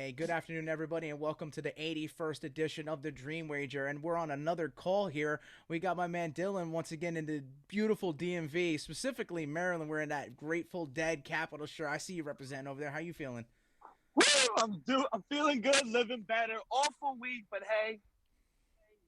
Hey, good afternoon, everybody, and welcome to the 81st edition of the Dream Wager. And we're on another call here. We got my man Dylan once again in the beautiful DMV, specifically Maryland. We're in that Grateful Dead capital. Sure, I see you representing over there. How you feeling? Woo! I'm feeling good, living better. Awful week, but hey,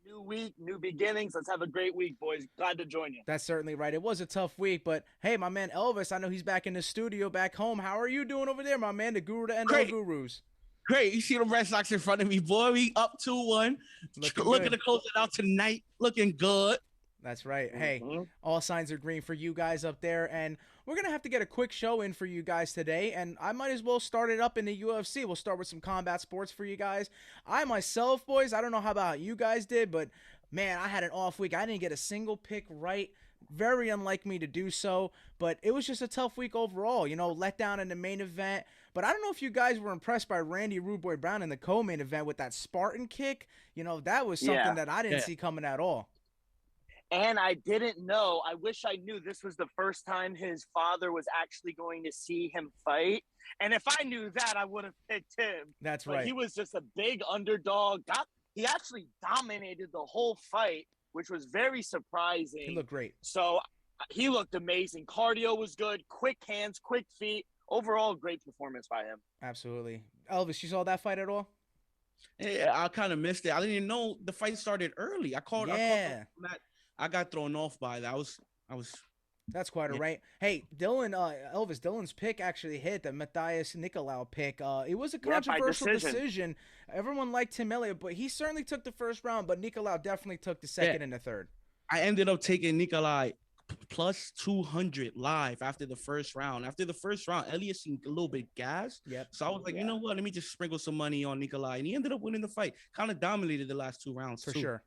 new week, new beginnings. Let's have a great week, boys. Glad to join you. That's certainly right. It was a tough week, but hey, my man Elvis, I know he's back in the studio back home. How are you doing over there, my man? The guru to end all Great, gurus. great. You see the Red Sox in front of me, boy. We up 2-1. Looking Looking good. to close it out tonight. Looking good. That's right. Hey, Mm-hmm. all signs are green for you guys up there. And we're going to have to get a quick show in for you guys today. And I might as well start it up in the UFC. We'll start with some combat sports for you guys. I myself, boys, I don't know how about you guys did, but man, I had an off week. I didn't get a single pick right. Very unlike me to do so, but it was just a tough week overall. Let down in the main event. But I don't know if you guys were impressed by Randy Rude Boy Brown in the co-main event with that Spartan kick. That was something Yeah. that I didn't Yeah. see coming at all. And I didn't know. I wish I knew this was the first time his father was actually going to see him fight. And if I knew that, I would have picked him. That's But right. he was just a big underdog. He actually dominated the whole fight, which was very He surprising. looked great. So he looked amazing. Cardio was good, quick hands, quick feet. Overall, great performance by him. Absolutely. Elvis, you saw that fight at all? Yeah, I kind of missed it. I didn't even know the fight started early. Yeah. I got thrown off by that. I was. That's quite a Yeah. right. Hey, Dylan's pick actually hit the Matthias Nicolau pick. It was a Yeah, by controversial decision. decision. Everyone liked Tim Elliott, but he certainly took the first round, but Nicolau definitely took the Yeah. second and the third. I ended up taking Nikolai plus 200 live after the first round. After the first round, Elliott seemed a little bit gassed. Yep. So I was like, Yeah. you know what? Let me just sprinkle some money on Nikolai. And he ended up winning the fight. Kind of dominated the last two rounds, For too. sure.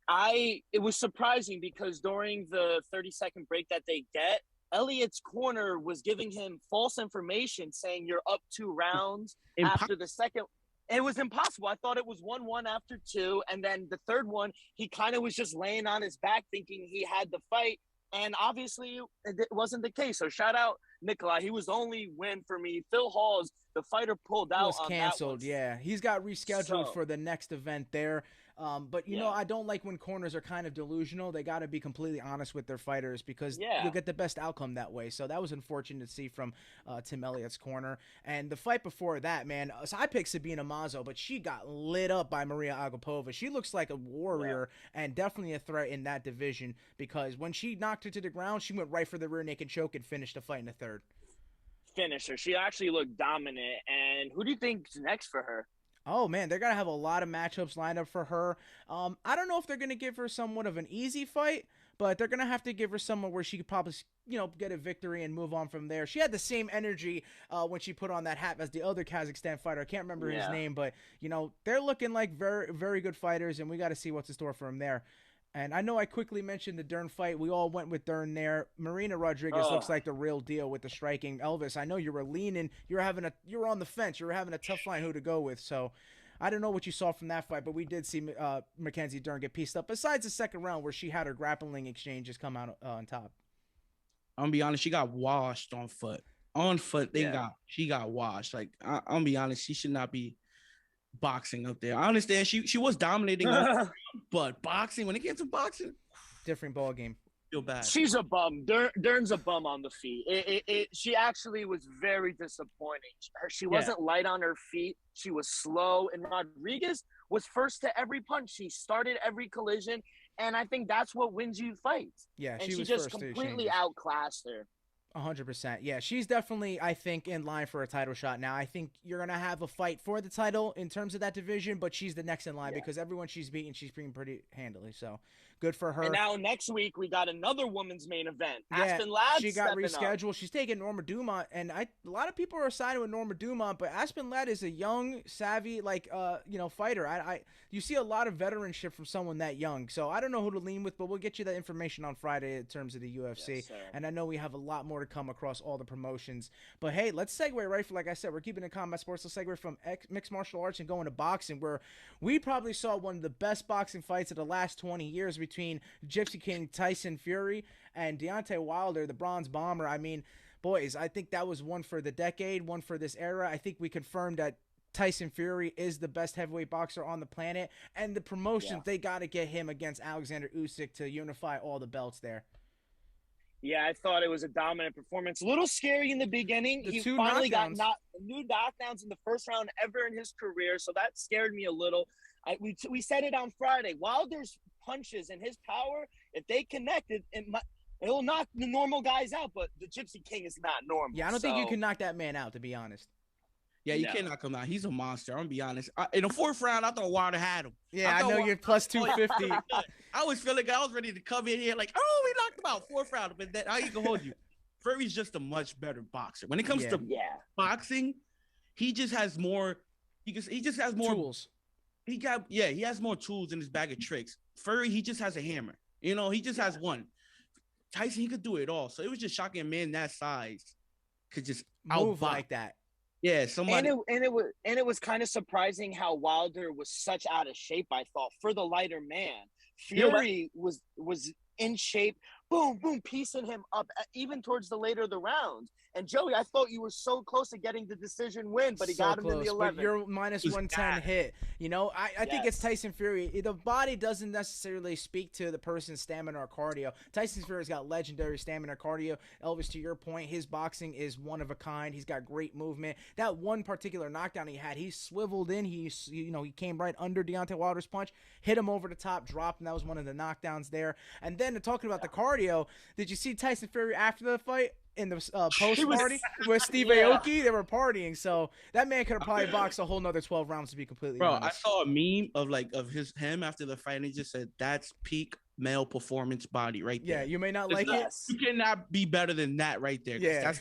It was surprising because during the 30-second break that they get, Elliott's corner was giving him false information saying you're up 2 rounds after the second. It was impossible. I thought it was 1-1 after two. And then the third one, he kind of was just laying on his back thinking he had the fight. And obviously it wasn't the case. So shout out Nikolai. He was the only win for me. Phil Hawes, the fighter pulled out Was on canceled. that one. Yeah, he's got rescheduled So- for the next event there. But Yeah. I don't like when corners are kind of delusional. They got to be completely honest with their fighters because Yeah. you'll get the best outcome that way. So that was unfortunate to see from Tim Elliott's corner. And the fight before that, man, so I picked Sabina Mazo, but she got lit up by Maria Agapova. She looks like a warrior and definitely a threat in that division because when she knocked her to the ground, she went right for the rear naked choke and finished the fight in the third. Finisher. She actually looked dominant. And who do you think's next for her? Oh man, they're gonna have a lot of matchups lined up for her. I don't know if they're gonna give her somewhat of an easy fight, but they're gonna have to give her someone where she could probably, get a victory and move on from there. She had the same energy when she put on that hat as the other Kazakhstan fighter. I can't remember his Yeah. name, but they're looking like very, very good fighters, and we got to see what's in store for them there. And I know I quickly mentioned the Dern fight. We all went with Dern there. Marina Rodriguez looks like the real deal with the striking. Elvis, I know you were leaning. You were on the fence. You were having a tough line who to go with. So I don't know what you saw from that fight, but we did see Mackenzie Dern get pieced up. Besides the second round where she had her grappling exchanges come out on top. I'm gonna be honest, she got washed on foot. On foot, Yeah. she got washed. Like I'm gonna be honest, she should not be boxing up there. I understand she was dominating, but boxing when it gets to boxing, Different ball game. feel bad. She's a bum. Dern's a bum on the feet. She actually was very disappointing. She wasn't light on her feet. She was slow. And Rodriguez was first to every punch. She started every collision. And I think that's what wins you fights. Yeah, And she she was just first to completely exchanges. outclassed her. 100%. Yeah, she's definitely, I think, in line for a title shot now. I think you're going to have a fight for the title in terms of that division, but she's the next in line because everyone she's beaten, she's beaten pretty handily. So good for her. And now next week, we got another women's main event. Yeah, Aspen Ladd she got stepping up. rescheduled. She's taking Norma Dumont, and a lot of people are siding with Norma Dumont, but Aspen Ladd is a young, savvy, fighter. You see a lot of veteranship from someone that young, so I don't know who to lean with, but we'll get you that information on Friday in terms of the UFC. Yes, sir. And I know we have a lot more to come across all the promotions. But hey, let's segue right for, like I said, we're keeping in combat sports. Let's segue from mixed martial arts and going to boxing, where we probably saw one of the best boxing fights of the last 20 years between Gypsy King Tyson Fury and Deontay Wilder, the Bronze Bomber. I mean, boys, I think that was one for the decade, one for this era. I think we confirmed that Tyson Fury is the best heavyweight boxer on the planet, and the promotions, they got to get him against Alexander Usyk to unify all the belts there. Yeah, I thought it was a dominant performance. A little scary in the beginning. He finally got new knockdowns in the first round ever in his career, so that scared me a little. We said it on Friday. Wilder's punches and his power, if they connected, it'll knock the normal guys out, but the Gypsy King is not normal. Yeah, I don't think you can knock that man out, to be honest. Yeah, you can't knock him out. He's a monster. I'm going to be honest. In the fourth round, I thought Wilder had him. Yeah, I know you're plus 250. I was feeling I was ready to come in here like, oh, we knocked him out fourth round. But then I ain't going to hold you. Fury's just a much better boxer. When it comes to boxing, he just has more. He just has more tools. He has more tools in his bag of tricks. Fury, he just has a hammer. You know, he just has one. Tyson, he could do it all. So it was just shocking a man that size could just move like that. Yeah, somebody. And it was kind of surprising how Wilder was such out of shape. I thought for the lighter man, Fury was in shape. Boom, boom, piecing him up even towards the later of the rounds. And Joey, I thought you were so close to getting the decision win, but he got him in the 11th. But you're minus 110 hit. You know, I think it's Tyson Fury. The body doesn't necessarily speak to the person's stamina or cardio. Tyson Fury's got legendary stamina, cardio. Elvis, to your point, his boxing is one of a kind. He's got great movement. That one particular knockdown he had, he swiveled in. He came right under Deontay Wilder's punch, hit him over the top, dropped, and that was one of the knockdowns there. And then talking about the cardio, did you see Tyson Fury after the fight? In the post party with Steve Aoki, they were partying, so that man could have probably boxed a whole nother 12 rounds, to be completely honest. I saw a meme of him after the fight, and he just said, "That's peak male performance body right there." Yeah, you may not like it. You cannot be better than that right there. Yeah,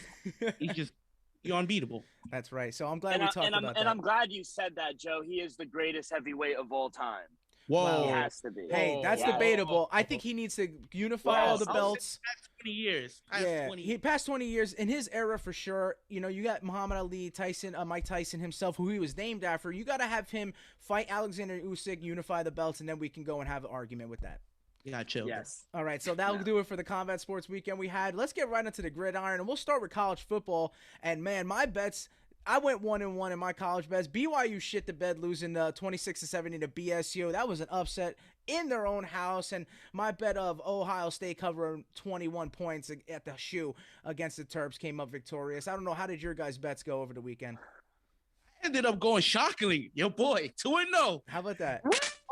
you're unbeatable. That's right. So I'm glad we talked about that. And I'm glad you said that, Joe. He is the greatest heavyweight of all time. Whoa. He has to be. Hey, that's debatable. I think he needs to unify all the belts. Past 20 years. Past 20 years. In his era, for sure. You know, you got Muhammad Ali, Mike Tyson himself, who he was named after. You got to have him fight Alexander Usyk, unify the belts, and then we can go and have an argument with that. Yeah, chill. Yes. All right, so that'll do it for the Combat Sports Weekend we had. Let's get right into the gridiron, and we'll start with college football. And, man, my bets – I went 1-1 in my college bets. BYU shit the bed, losing 26-70 to BSU. That was an upset in their own house. And my bet of Ohio State covering 21 points at the shoe against the Terps came up victorious. I don't know. How did your guys' bets go over the weekend? I ended up going shockingly. Your boy, 2-0. How about that?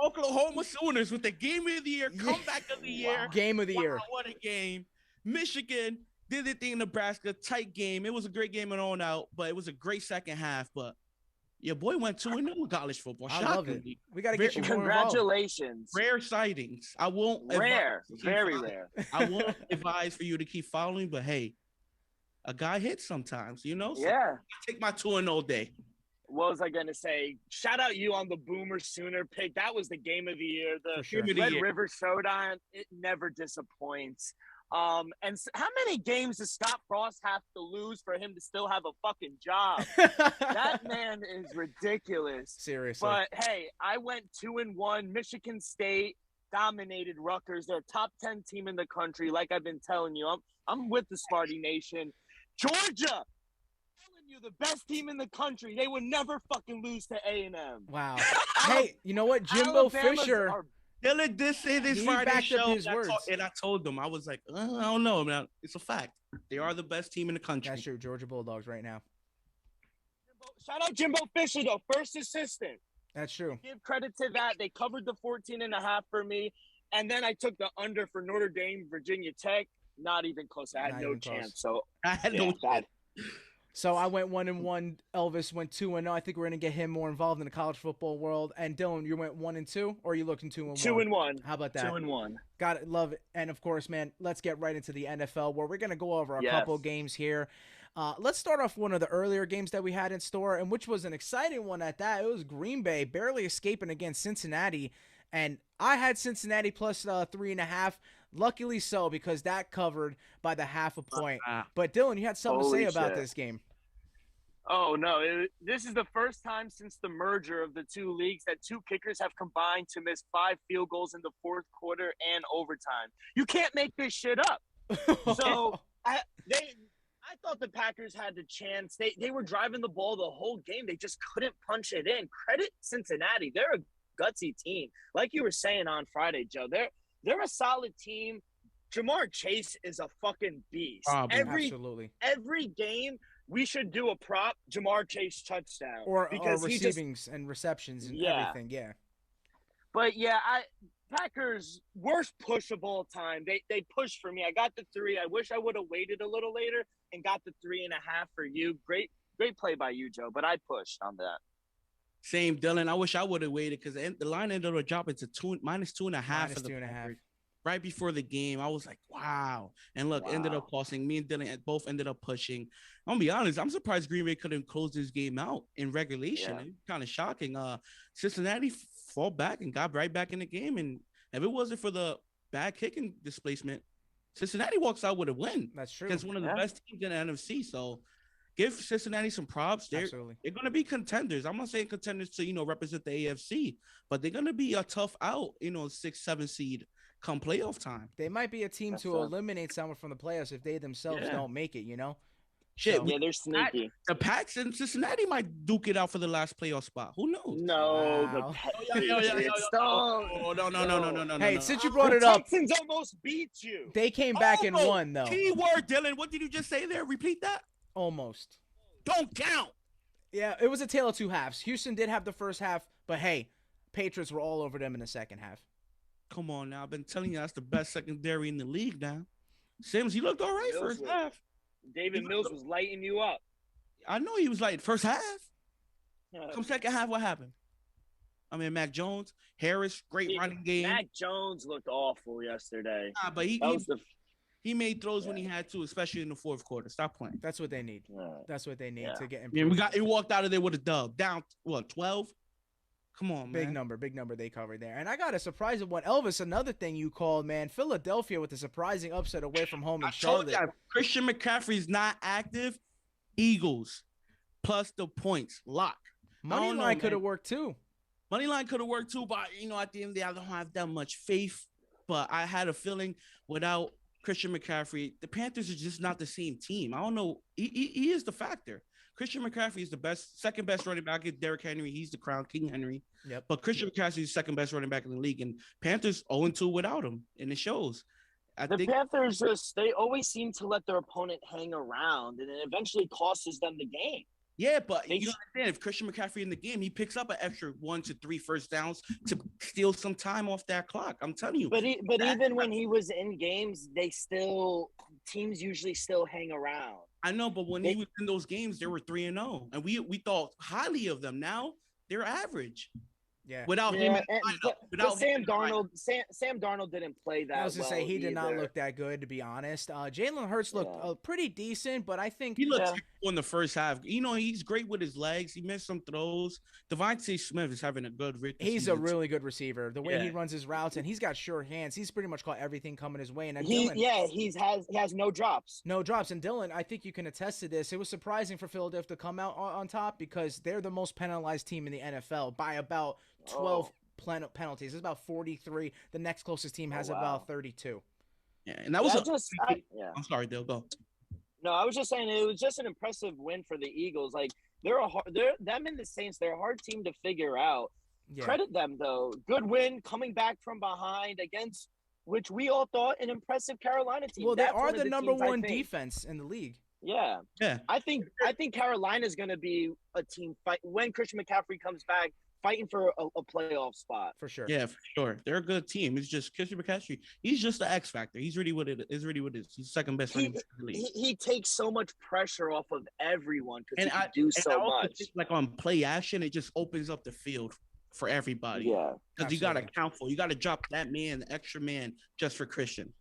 Oklahoma Sooners with the game of the year, comeback of the year. Game of the year. What a game. Michigan did the thing in Nebraska, tight game. It was a great game and on out, but it was a great second half. But your boy went 2-0 with college football. I love it. We got to get you more Congratulations. Rare sightings. I won't. Very rare. I won't advise for you to keep following, but hey, a guy hits sometimes, you know? So yeah. I take my 2-0 day. What was I going to say? Shout out you on the Boomer Sooner pick. That was the game of the year. The Red River Showdown, it never disappoints. And how many games does Scott Frost have to lose for him to still have a fucking job? That man is ridiculous. Seriously. But hey, I went 2-1. Michigan State dominated Rutgers. They're a top 10 team in the country. Like I've been telling you, I'm with the Sparty Nation. Georgia, the best team in the country. They would never fucking lose to A&M. Wow. Hey, you know what? Jimbo Fisher. Dylan did say this Friday show, and I told them, I was like, I don't know, man. It's a fact. They are the best team in the country. That's true. Georgia Bulldogs right now. Shout out Jimbo Fisher, though. First assistant. That's true. Give credit to that. They covered the 14.5 for me. And then I took the under for Notre Dame, Virginia Tech. Not even close. I had no chance. So I had no chance. So I went 1-1. Elvis went 2-0. I think we're gonna get him more involved in the college football world. And Dylan, you went 1-2, or are you looking 2-1? 2-1. How about that? 2-1. Got it. Love it. And of course, man, let's get right into the NFL, where we're gonna go over a couple games here. Let's start off one of the earlier games that we had in store, and which was an exciting one at that. It was Green Bay barely escaping against Cincinnati, and I had Cincinnati plus 3.5. Luckily so, because that covered by the half a point. But Dylan, you had something to say about this game. Oh, no. This is the first time since the merger of the two leagues that two kickers have combined to miss 5 field goals in the fourth quarter and overtime. You can't make this shit up. So I I thought the Packers had the chance. They were driving the ball the whole game. They just couldn't punch it in. Credit Cincinnati. They're a gutsy team. Like you were saying on Friday, Joe, they're a solid team. Jamar Chase is a fucking beast. Absolutely. Every game we should do a prop Jamar Chase touchdown. Or receivings and receptions and everything. Yeah. But yeah, Packers worst push of all time. They pushed for me. I got the 3. I wish I would have waited a little later and got the 3.5 for you. Great play by you, Joe. But I pushed on that. Same, Dylan. I wish I would have waited because the line ended up dropping to -2.5 for the Packers. Right before the game, I was like, wow. And look, ended up costing me and Dylan both ended up pushing. I'm gonna be honest, I'm surprised Green Bay couldn't close this game out in regulation. Yeah. It's kind of shocking. Cincinnati fall back and got right back in the game. And if it wasn't for the bad kicking displacement, Cincinnati walks out with a win. That's true. It's one of the best teams in the NFC. So give Cincinnati some props. They're going to be contenders. I'm not saying contenders to, represent the AFC, but they're going to be a tough out, 6, 7 seed come playoff time. They might be a team to eliminate someone from the playoffs if they themselves don't make it, Shit, so, they're sneaky. The Packs and Cincinnati might duke it out for the last playoff spot. Who knows? No, no. Hey, since you brought it up, Texans almost beat you. They came back and won, though. Keyword, Dylan. What did you just say there? Repeat that. Almost. Don't count. Yeah, it was a tale of two halves. Houston did have the first half, but hey, Patriots were all over them in the second half. Come on now. I've been telling you that's the best secondary in the league now. Sims, he looked all right first half. David Mills was lighting you up. I know he was light first half. Come second half, what happened? I mean, Mac Jones, Harris, great running game. Mac Jones looked awful yesterday. Nah, but he made throws when he had to, especially in the fourth quarter. Stop playing. That's what they need. That's what they need to get improved. Yeah, he walked out of there with a dub. Down, 12? Come on, man. Big number they covered there. And I got a surprise of one. Elvis, another thing you called, man. Philadelphia with a surprising upset away from home in Charlotte. Christian McCaffrey's not active. Eagles plus the points. Lock. Moneyline could have worked too. Moneyline could have worked too, but, at the end of the day, I don't have that much faith. But I had a feeling without Christian McCaffrey, the Panthers are just not the same team. I don't know. He is the factor. Christian McCaffrey is the second best running back. Derrick Henry, he's the crown King Henry. Yep. But Christian McCaffrey is the second best running back in the league, and Panthers 0-2 without him, and it shows. Panthers they always seem to let their opponent hang around, and it eventually costs them the game. Yeah, but you understand, if Christian McCaffrey in the game, he picks up an extra 1 to 3 first downs to steal some time off that clock. I'm telling you. But even when he was in games, teams usually still hang around. I know, but when he was in those games, they were 3-0, and we thought highly of them. Now they're average. Yeah. Without him, Sam Darnold didn't play that well. I was gonna say he did not look that good, to be honest. Jalen Hurts looked pretty decent, but I think he looked terrible in the first half. He's great with his legs. He missed some throws. Devontae Smith is having a good. He's a really good receiver. The way he runs his routes, and he's got sure hands. He's pretty much caught everything coming his way. And he has no drops. No drops. And Dylan, I think you can attest to this. It was surprising for Philadelphia to come out on top because they're the most penalized team in the NFL by about 12 penalties. It's about 43. The next closest team has about 32. Yeah, and that was I'm sorry, Dale, go. No, I was just saying it was just an impressive win for the Eagles. Like them and the Saints, they're a hard team to figure out. Yeah. Credit them though. Good win coming back from behind against which we all thought an impressive Carolina team. Well, they are the number one defense in the league. Yeah. I think Carolina's going to be a team fight when Christian McCaffrey comes back, fighting for a playoff spot. For sure. Yeah, for sure. They're a good team. It's just Christian McCaffrey. He's just the X factor. He's really what it is. He's second best running back in the league. He takes so much pressure off of everyone because he can do so much. Like on play action, it just opens up the field for everybody. Yeah. Because you got to account for. You got to drop that man, the extra man, just for Christian.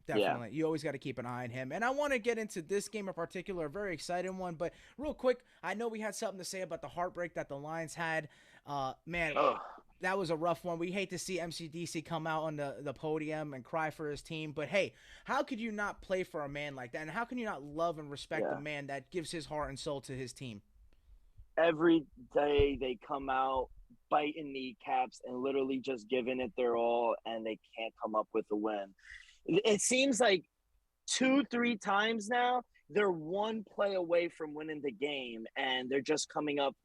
Definitely. You always got to keep an eye on him. And I want to get into this game in particular, a very exciting one. But real quick, I know we had something to say about the heartbreak that the Lions had. That was a rough one. We hate to see MCDC come out on the podium and cry for his team. But, hey, how could you not play for a man like that? And how can you not love and respect the man that gives his heart and soul to his team? Every day they come out biting kneecaps and literally just giving it their all, and they can't come up with a win. It seems like 2-3 times now they're one play away from winning the game, and they're just coming up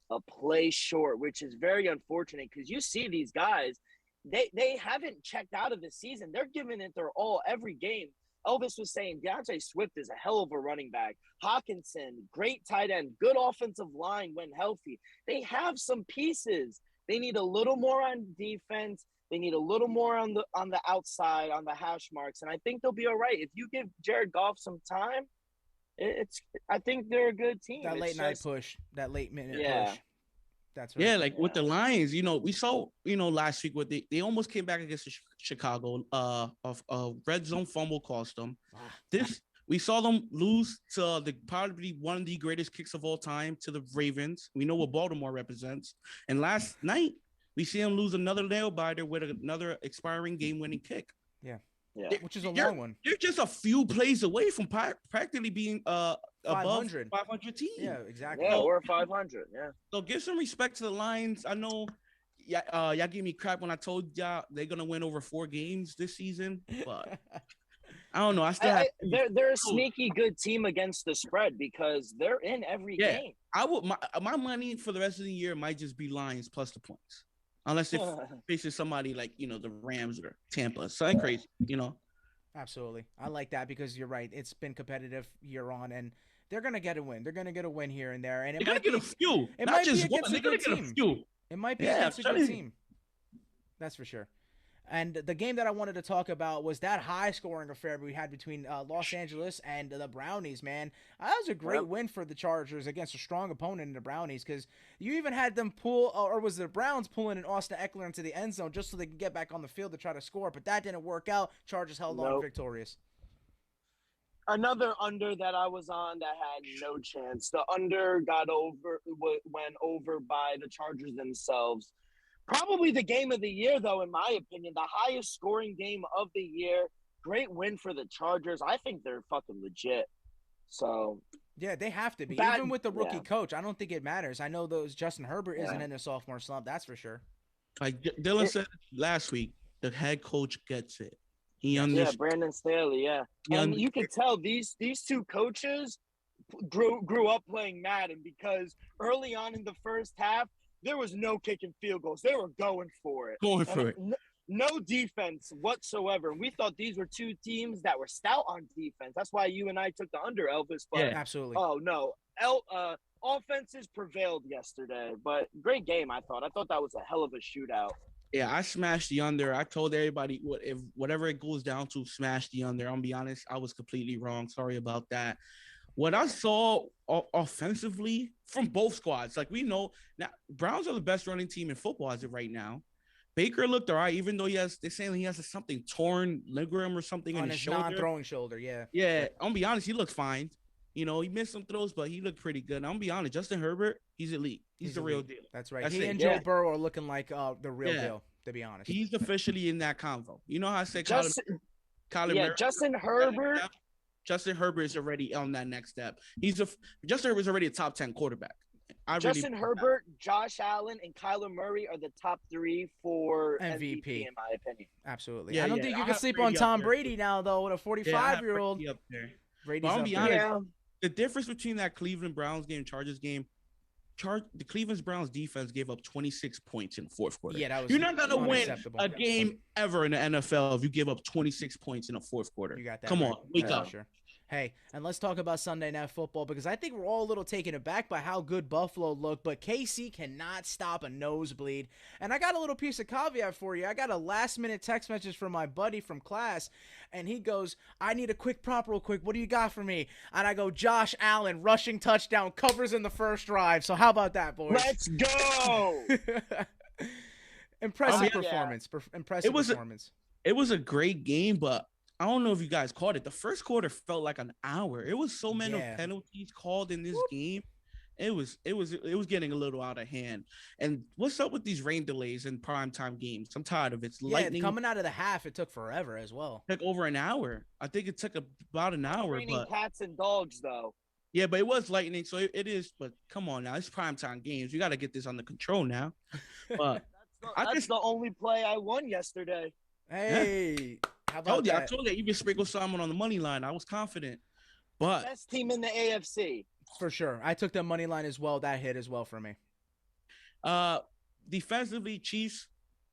a play short, which is very unfortunate because you see these guys, they haven't checked out of the season. They're giving it their all every game. Elvis was saying DeAndre Swift is a hell of a running back. Hawkinson, great tight end, good offensive line when healthy. They have some pieces. They need a little more on defense. They need a little more on the outside, on the hash marks, and I think they'll be all right. If you give Jared Goff some time, I think they're a good team. That late night push, that late minute push. That's right. Yeah, with the Lions, we saw, last week what they almost came back against Chicago. A red zone fumble cost them. We saw them lose to probably one of the greatest kicks of all time to the Ravens. We know what Baltimore represents. And last night, we see them lose another nail biter with another expiring game-winning kick. Yeah. Which is a long one. They're just a few plays away from practically being above 500 team. Yeah, exactly. Yeah, or 500. Yeah. So give some respect to the Lions. I know y'all gave me crap when I told y'all they're gonna win over 4 games this season, but I don't know. They're a sneaky good team against the spread because they're in every game. I would my money for the rest of the year might just be Lions plus the points. Unless it faces somebody like, the Rams or Tampa. Something crazy, Absolutely. I like that because you're right. It's been competitive year on, and they're going to get a win. They're going to get a win here and there. And they're going to get a few. Not just one. They're going to get a few. It might be against a good team. That's for sure. And the game that I wanted to talk about was that high-scoring affair we had between Los Angeles and the Brownies, man. That was a great win for the Chargers against a strong opponent in the Brownies because you even had them pull, or was the Browns pulling an Austin Eckler into the end zone just so they could get back on the field to try to score, but that didn't work out. Chargers held on victorious. Another under that I was on that had no chance. The under went over by the Chargers themselves. Probably the game of the year, though, in my opinion, the highest scoring game of the year. Great win for the Chargers. I think they're fucking legit. So yeah, they have to be. Even with the rookie coach, I don't think it matters. I know Justin Herbert isn't in a sophomore slump. That's for sure. Like Dylan said last week, the head coach gets it. He understands. Yeah, Brandon Staley. Yeah, and you can tell these two coaches grew up playing Madden because early on in the first half, there was no kicking field goals. They were going for it. No defense whatsoever. And we thought these were two teams that were stout on defense. That's why you and I took the under, Elvis. But, absolutely. Oh, no. Offenses prevailed yesterday. But great game, I thought. I thought that was a hell of a shootout. Yeah, I smashed the under. I told everybody, if whatever it goes down to, smash the under. I'll be honest, I was completely wrong. Sorry about that. What I saw offensively from both squads, like we know now, Browns are the best running team in football as of right now. Baker looked all right, even though they're saying he has something torn ligament or something on his shoulder. Non-throwing shoulder, yeah. Yeah, I'm gonna be honest, he looked fine. He missed some throws, but he looked pretty good. I'm gonna be honest, Justin Herbert, he's elite. He's the real deal. That's right. He and Joe Burrow are looking like the real deal, to be honest. He's officially in that convo. You know how I said Justin Herbert. Justin Herbert is already on that next step. Justin Herbert is already a top 10 quarterback. Justin Herbert, Josh Allen, and Kyler Murray are the top 3 for MVP in my opinion. Absolutely. Yeah, I don't think you can sleep on Tom Brady now, though, with a 45-year-old. Brady's up there. Honest, the difference between that Cleveland Browns game, Chargers game, the Cleveland Browns defense gave up 26 points in the fourth quarter. Yeah, that was You're not going to win a game ever in the NFL if you give up 26 points in the fourth quarter. You got that. Come on, wake up. Sure. Hey, and let's talk about Sunday Night Football because I think we're all a little taken aback by how good Buffalo looked, but KC cannot stop a nosebleed. And I got a little piece of caveat for you. I got a last-minute text message from my buddy from class, and he goes, I need a quick prop real quick. What do you got for me? And I go, Josh Allen, rushing touchdown, covers in the first drive. So how about that, boys? Let's go! Impressive performance. Impressive performance. It was a great game, but I don't know if you guys caught it. The first quarter felt like an hour. It was so many penalties called in this game. It was getting a little out of hand. And what's up with these rain delays in primetime games? I'm tired of it. It's lightning. Coming out of the half, it took forever as well. It took over an hour. I think it took about an hour. Raining cats and dogs, though. Yeah, but it was lightning, so it is. But come on now, it's primetime games. You got to get this under control now. But that's the only play I won yesterday. Hey. How about that? I told you, even sprinkled someone on the money line. I was confident. But best team in the AFC. For sure. I took the money line as well. That hit as well for me. Defensively, Chiefs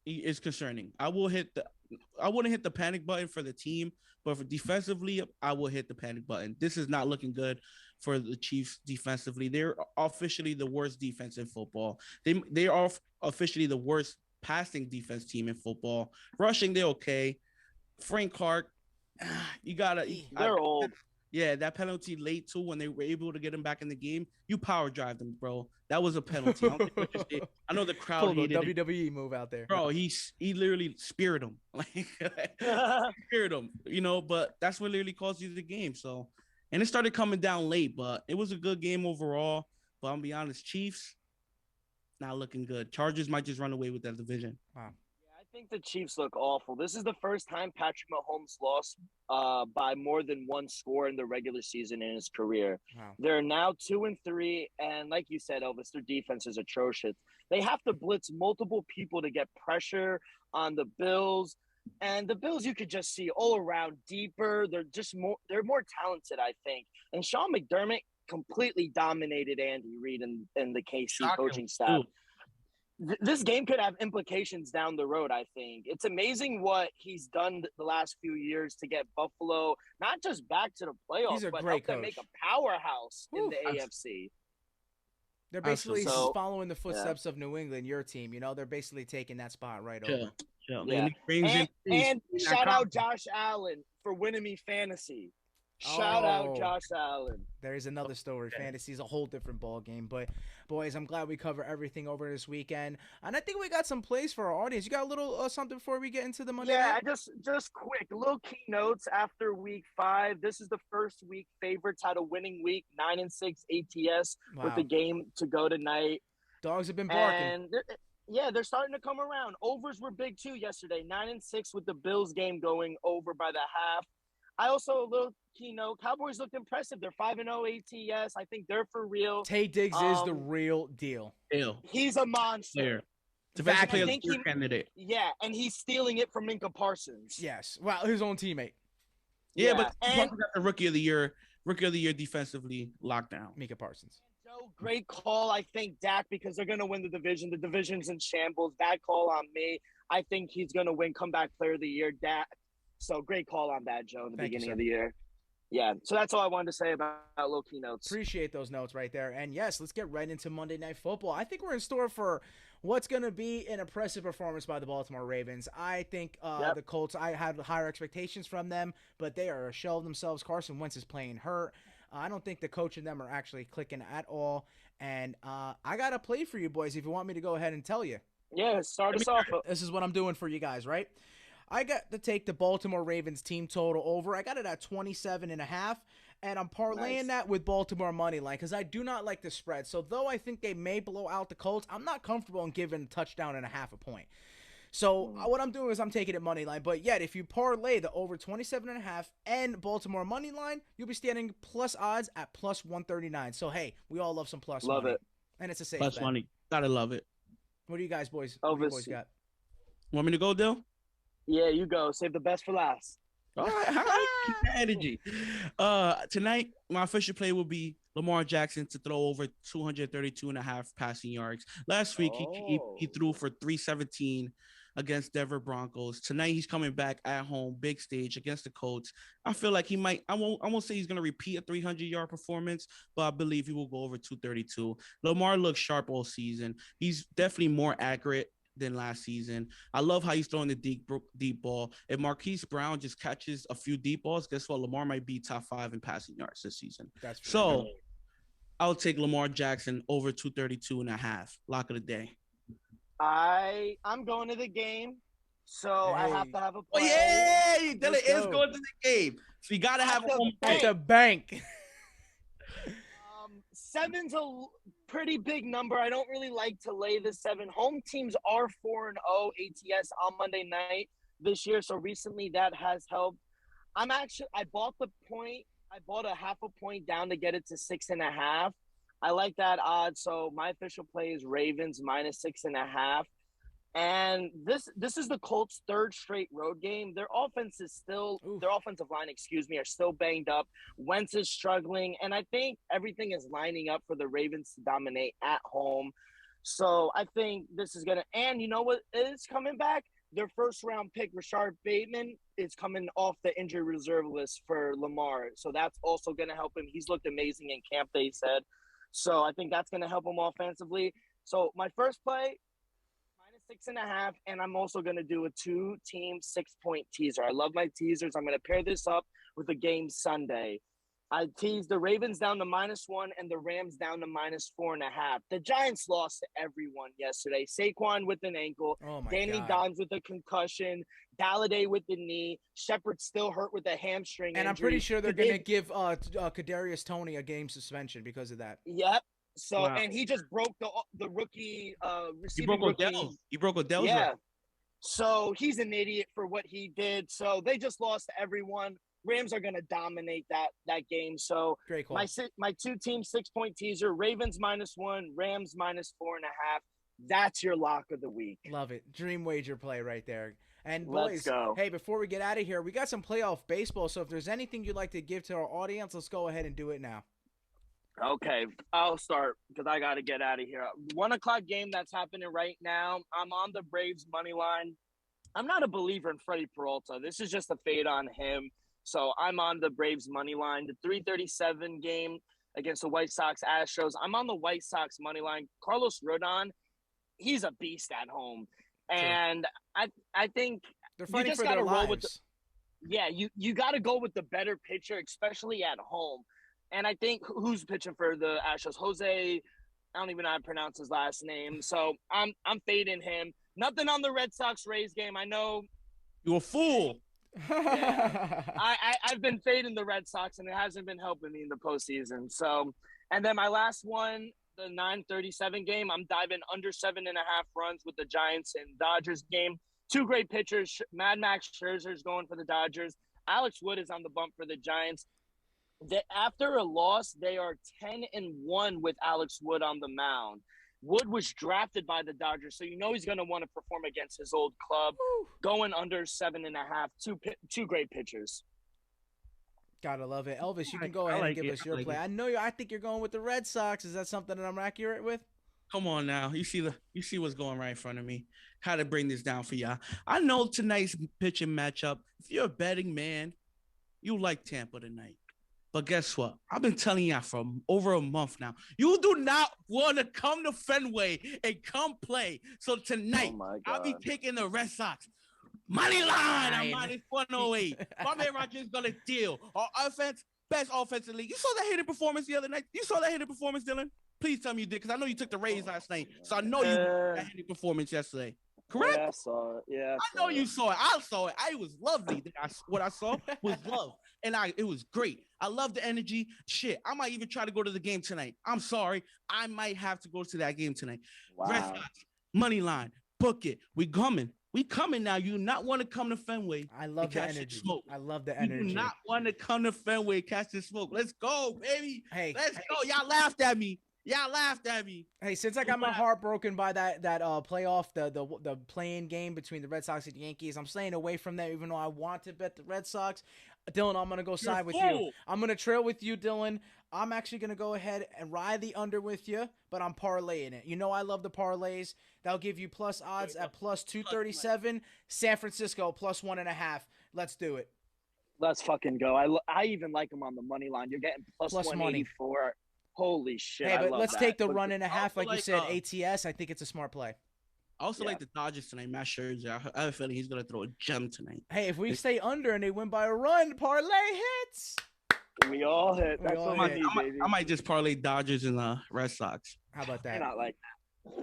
is concerning. I wouldn't hit the panic button for the team, but for defensively, I will hit the panic button. This is not looking good for the Chiefs defensively. They're officially the worst defense in football. They are officially the worst passing defense team in football. Rushing, they're okay. Frank Clark, you gotta. They're old. Yeah, that penalty late too when they were able to get him back in the game. You power drive them, bro. That was a penalty. I know the crowd hated it. WWE move out there, bro. He literally speared him, like speared him, But that's what literally cost you the game. So, and it started coming down late, but it was a good game overall. But I'm gonna be honest, Chiefs not looking good. Chargers might just run away with that division. Wow. I think the Chiefs look awful. This is the first time Patrick Mahomes lost by more than one score in the regular season in his career. Wow. They're now 2-3, and like you said, Elvis, their defense is atrocious. They have to blitz multiple people to get pressure on the Bills, and the Bills you could just see all around deeper. They're more talented, I think. And Sean McDermott completely dominated Andy Reid and the KC coaching staff. This game could have implications down the road, I think. It's amazing what he's done the last few years to get Buffalo not just back to the playoffs, but help them make a powerhouse in the AFC. They're basically following the footsteps of New England, your team. They're basically taking that spot right over. Yeah. And shout out Josh Allen for winning me fantasy. Shout out Josh Allen. There's another story. Fantasy is a whole different ball game. But, boys, I'm glad we cover everything over this weekend. And I think we got some plays for our audience. You got a little something before we get into the Monday night? Yeah, just quick. Little keynotes after week 5. This is the first week. Favorites had a winning week, 9-6 ATS with the game to go tonight. Dogs have been barking. And they're starting to come around. Overs were big, too, yesterday. 9-6 with the Bills game going over by the half. I also, a little keynote, Cowboys looked impressive. They're 5-0 ATS. I think they're for real. Taye Diggs is the real deal. He's a monster. Defensive player candidate. Yeah, and he's stealing it from Micah Parsons. Yes. Well, his own teammate. Yeah, but got the rookie of the year defensively locked down. Micah Parsons. Joe, great call. I think Dak, because they're going to win the division. The division's in shambles. Bad call on me. I think he's going to win comeback player of the year, Dak. So great call on that, Joe, in the beginning of the year. Yeah, so that's all I wanted to say about little keynotes. Appreciate those notes right there. And yes, let's get right into Monday Night Football. I think we're in store for what's going to be an impressive performance by the Baltimore Ravens. I think the Colts, I had higher expectations from them, but they are a shell of themselves. Carson Wentz is playing hurt. I don't think the coach and them are actually clicking at all. And I got a play for you boys if you want me to go ahead and tell you. Yeah, start us off. This is what I'm doing for you guys, right? I got to take the Baltimore Ravens team total over. I got it at 27.5, and I'm parlaying that with Baltimore money line because I do not like the spread. So though I think they may blow out the Colts, I'm not comfortable in giving a touchdown and a half a point. So what I'm doing is I'm taking it money line. But yet, if you parlay the over 27.5 and Baltimore money line, you'll be standing plus odds at plus 139. So hey, we all love some plus money. Love it. And it's a safe plus bet. Money. Gotta love it. What do you guys boys? What do you boys got? Want me to go, Dill? Yeah, you go. Save the best for last. All right. Keep that energy. Tonight, my official play will be Lamar Jackson to throw over 232.5 passing yards. Last week, he threw for 317 against Denver Broncos. Tonight, he's coming back at home, big stage against the Colts. I feel like he might. I won't say he's going to repeat a 300-yard performance, but I believe he will go over 232. Lamar looks sharp all season. He's definitely more accurate than last season. I love how he's throwing the deep ball. If Marquise Brown just catches a few deep balls, guess what? Lamar might be top 5 in passing yards this season. That's so good. I'll take Lamar Jackson over 232.5. Lock of the day. I'm going to the game, so I have to have a play. Oh, yeah! Dylan is going to the game. So you got to have a at the bank. 7's a pretty big number. I don't really like to lay the 7. Home teams are 4-0 ATS on Monday night this year, so recently that has helped. I bought the point. I bought a half a point down to get it to 6.5. I like that odds, so my official play is Ravens minus 6.5. And this is the Colts' third straight road game. Their offensive line, are still banged up. Wentz is struggling, and I think everything is lining up for the Ravens to dominate at home. So I think this is gonna. And you know what is coming back? Their first round pick, Rashard Bateman, is coming off the injury reserve list for Lamar. So that's also gonna help him. He's looked amazing in camp, they said. So I think that's gonna help him offensively. So my first play, -6.5, and I'm also going to do a 2-team 6-point teaser. I love my teasers. I'm going to pair this up with the game Sunday. I teased the Ravens down to -1 and the Rams down to -4.5. The Giants lost to everyone yesterday. Saquon with an ankle, Danny Dimes with a concussion, Galladay with the knee, Shepard still hurt with a hamstring and injury. I'm pretty sure they're going to give Kadarius Toney a game suspension because of that. Yep. So and he just broke the rookie receiving rookie. He broke Odell's. Yeah. So he's an idiot for what he did. So they just lost to everyone. Rams are going to dominate that game. So great call. My 2-team 6-point teaser: Ravens -1, Rams -4.5. That's your lock of the week. Love it. Dream wager play right there. And boys, let's go. Hey, before we get out of here, we got some playoff baseball. So if there's anything you'd like to give to our audience, let's go ahead and do it now. Okay, I'll start because I got to get out of here. 1:00 game that's happening right now. I'm on the Braves money line. I'm not a believer in Freddie Peralta. This is just a fade on him. So I'm on the Braves money line. The 3:37 game against the White Sox Astros. I'm on the White Sox money line. Carlos Rodon, he's a beast at home. And I think they're fighting for their lives. You got to go with the better pitcher, especially at home. And I think who's pitching for the Astros? Jose, I don't even know how to pronounce his last name. So I'm fading him. Nothing on the Red Sox Rays game. I know you're a fool. Yeah. I've been fading the Red Sox, and it hasn't been helping me in the postseason. So, and then my last one, the 9:37 game, I'm diving under 7.5 runs with the Giants and Dodgers game. Two great pitchers. Mad Max Scherzer is going for the Dodgers. Alex Wood is on the bump for the Giants. After a loss, they are 10-1 with Alex Wood on the mound. Wood was drafted by the Dodgers, so you know he's going to want to perform against his old club. Woo. Going under 7.5. Two great pitchers. Gotta love it. Elvis, you can go ahead and give us your play. I think you're going with the Red Sox. Is that something that I'm accurate with? Come on now. You see what's going right in front of me. How to bring this down for y'all. I know tonight's pitching matchup. If you're a betting man, you like Tampa tonight. But guess what? I've been telling y'all for over a month now. You do not want to come to Fenway and come play. So tonight, I'll be taking the Red Sox. Money line on -108. My man Rodgers going to deal. Our offense, best offense in the league. You saw that hitting performance the other night? You saw that hitting performance, Dylan? Please tell me you did, because I know you took the Rays last night. So I know you had that hitting performance yesterday. Correct? Yeah, I saw it. Yeah, I know you saw it. I saw it. It was lovely. What I saw was love. And it was great. I love the energy. Shit, I might even try to go to the game tonight. I'm sorry. I might have to go to that game tonight. Wow. Red Sox, money line, book it. We coming now. You do not want to come to Fenway. I love the energy. I love the energy. You do not want to come to Fenway and catch the smoke. Let's go, baby. Let's go. Y'all laughed at me. Hey, since I got my heart broken by that playoff, the playing game between the Red Sox and Yankees, I'm staying away from that, even though I want to bet the Red Sox. Dylan, I'm going to go side with you. I'm going to trail with you, Dylan. I'm actually going to go ahead and ride the under with you, but I'm parlaying it. You know I love the parlays. That'll give you plus odds at +237. San Francisco +1.5. Let's do it. Let's fucking go. I even like them on the money line. You're getting plus 184. Money. Holy shit. Hey, but let's take the run and a half, like you said, ATS. I think it's a smart play. I also like the Dodgers tonight. Matt Scherzer. I have a feeling he's going to throw a gem tonight. Hey, if we stay under and they win by a run, parlay hits. We all hit. That's what we need, baby. I might just parlay Dodgers and Red Sox. How about that? You're not like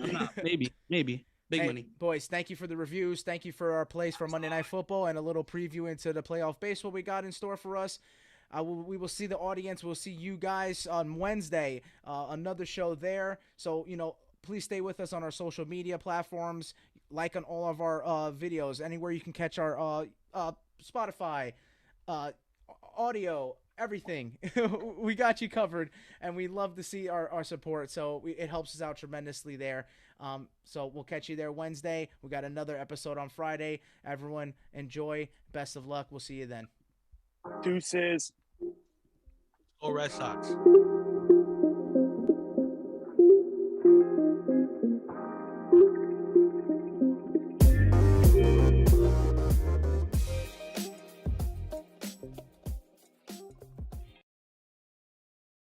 that. Maybe. Big money. Boys, thank you for the reviews. Thank you for our plays for Monday Night Football and a little preview into the playoff baseball we got in store for us. We will see the audience. We'll see you guys on Wednesday. Another show there. So, please stay with us on our social media platforms. Like on all of our videos. Anywhere you can catch our Spotify, audio, everything. We got you covered, and we love to see our support. So it helps us out tremendously there. So we'll catch you there Wednesday. We got another episode on Friday. Everyone, enjoy. Best of luck. We'll see you then. Deuces. Go Red Sox.